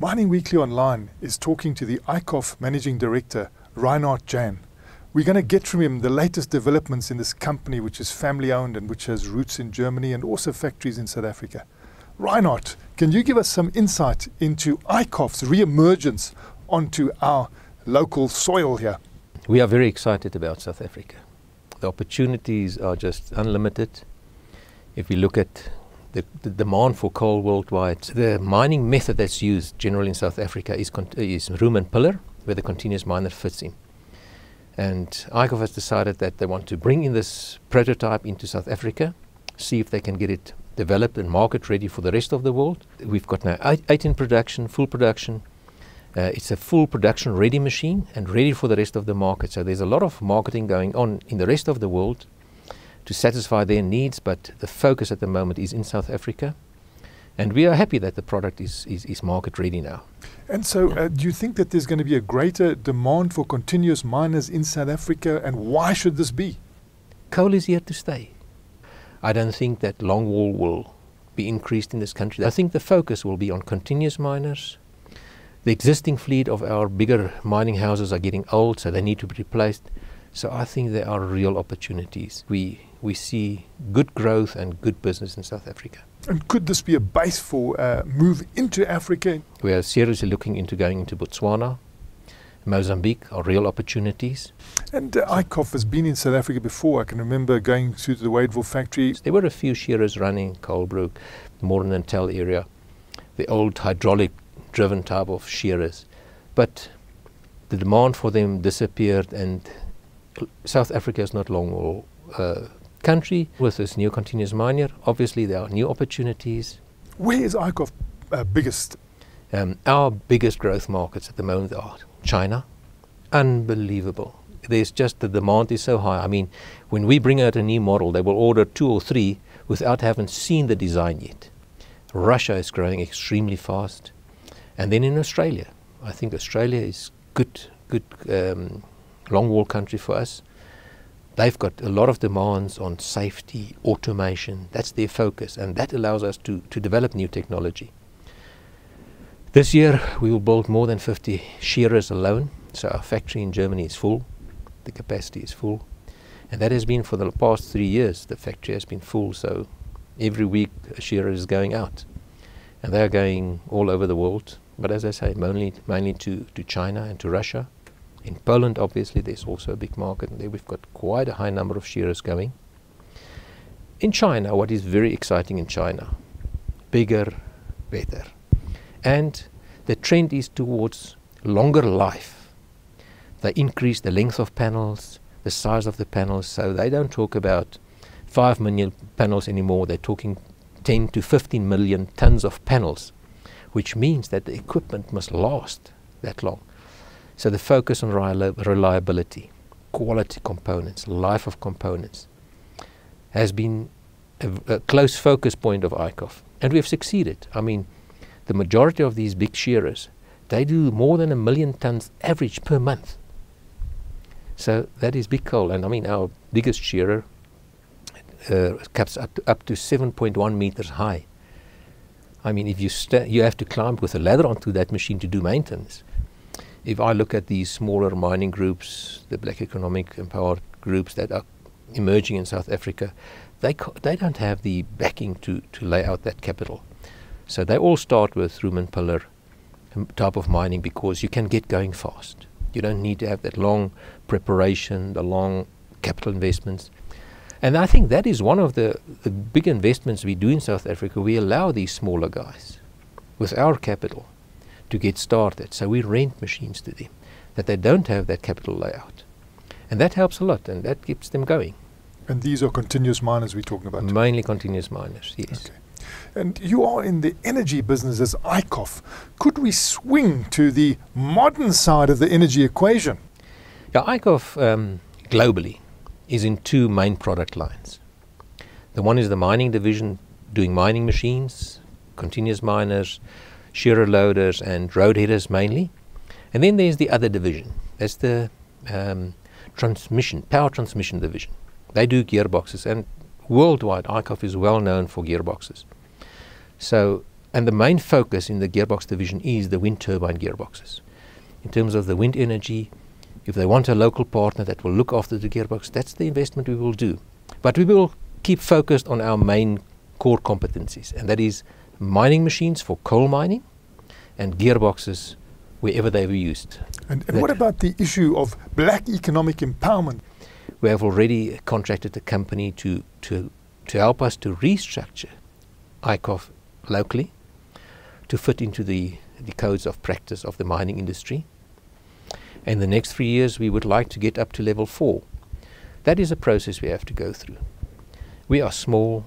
Mining Weekly Online is talking to the Eickhoff Managing Director, Reinhard Jahn. We're going to get from him the latest developments in this company, which is family owned and which has roots in Germany and also factories in South Africa. Reinhard, can you give us some insight into Eickhoff's re-emergence onto our local soil here? We are very excited about South Africa. The opportunities are just unlimited. If we look at the demand for coal worldwide, the mining method that's used generally in South Africa is room and pillar, where the continuous miner fits in. And Eickhoff has decided that they want to bring in this prototype into South Africa, see if they can get it developed and market ready for the rest of the world. We've got now 8 in production, full production. It's a full production ready machine and ready for the rest of the market. So there's a lot of marketing going on in the rest of the world to satisfy their needs, but the focus at the moment is in South Africa. And we are happy that the product is market ready now. And so do you think that there's going to be a greater demand for continuous miners in South Africa, and why should this be? Coal is here to stay. I don't think that longwall will be increased in this country. I think the focus will be on continuous miners. The existing fleet of our bigger mining houses are getting old, so they need to be replaced. So I think there are real opportunities. We see good growth and good business in South Africa. And could this be a base for move into Africa? We are seriously looking into going into Botswana. Mozambique are real opportunities. And Eickhoff has been in South Africa before. I can remember going to the Wadeville factory. There were a few shearers running, Colebrook, Moran and Tel area, the old hydraulic driven type of shearers. But the demand for them disappeared, and South Africa is not long country. With this new continuous miner, obviously there are new opportunities. Where is Eickhoff biggest? Our biggest growth markets at the moment are China. Unbelievable. There's just the demand is so high. I mean, when we bring out a new model, they will order 2 or 3 without having seen the design yet. Russia is growing extremely fast. And then in Australia, I think Australia is good long-wall country for us. They've got a lot of demands on safety, automation. That's their focus, and that allows us to develop new technology. This year we will build more than 50 shearers alone, so our factory in Germany is full, the capacity is full, and that has been for the past 3 years. The factory has been full, so every week a shearer is going out, and they are going all over the world, but as I say, mainly to China and to Russia. In Poland, obviously, there's also a big market, and there we've got quite a high number of shearers going. In China, what is very exciting in China, bigger, better. And the trend is towards longer life. They increase the length of panels, the size of the panels, so they don't talk about 5 million panels anymore. They're talking 10 to 15 million tons of panels, which means that the equipment must last that long. So the focus on reliability, quality components, life of components has been a close focus point of Eickhoff, and we have succeeded. I mean, the majority of these big shearers, they do more than 1 million tons average per month. So that is big coal, and I mean our biggest shearer cuts up to 7.1 meters high. I mean, if you have to climb with a ladder onto that machine to do maintenance. If I look at these smaller mining groups, the black economic empowered groups that are emerging in South Africa, they don't have the backing to lay out that capital. So they all start with room and pillar type of mining because you can get going fast. You don't need to have that long preparation, the long capital investments. And I think that is one of the big investments we do in South Africa. We allow these smaller guys with our capital to get started. So we rent machines to them, that they don't have that capital layout. And that helps a lot, and that keeps them going. And these are continuous miners we're talking about? Mainly continuous miners, yes. Okay. And you are in the energy business as Eickhoff. Could we swing to the modern side of the energy equation? Yeah, Eickhoff globally is in 2 main product lines. The one is the mining division, doing mining machines, continuous miners, shearer loaders and road headers mainly. And then there's the other division. That's the power transmission division. They do gearboxes, and worldwide Eickhoff is well known for gearboxes. So And the main focus in the gearbox division is the wind turbine gearboxes. In terms of the wind energy, if they want a local partner that will look after the gearbox, that's the investment we will do. But we will keep focused on our main core competencies, and that is mining machines for coal mining and gearboxes wherever they were used. And what about the issue of black economic empowerment? We have already contracted a company to help us to restructure Eickhoff locally to fit into the codes of practice of the mining industry. In the next 3 years, we would like to get up to level 4. That is a process we have to go through. We are small,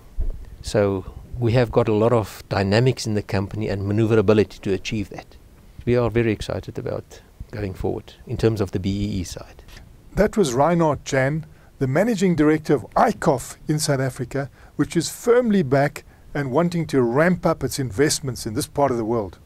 so we have got a lot of dynamics in the company and maneuverability to achieve that. We are very excited about going forward in terms of the BEE side. That was Reinhard Jahn, the Managing Director of Eickhoff in South Africa, which is firmly back and wanting to ramp up its investments in this part of the world.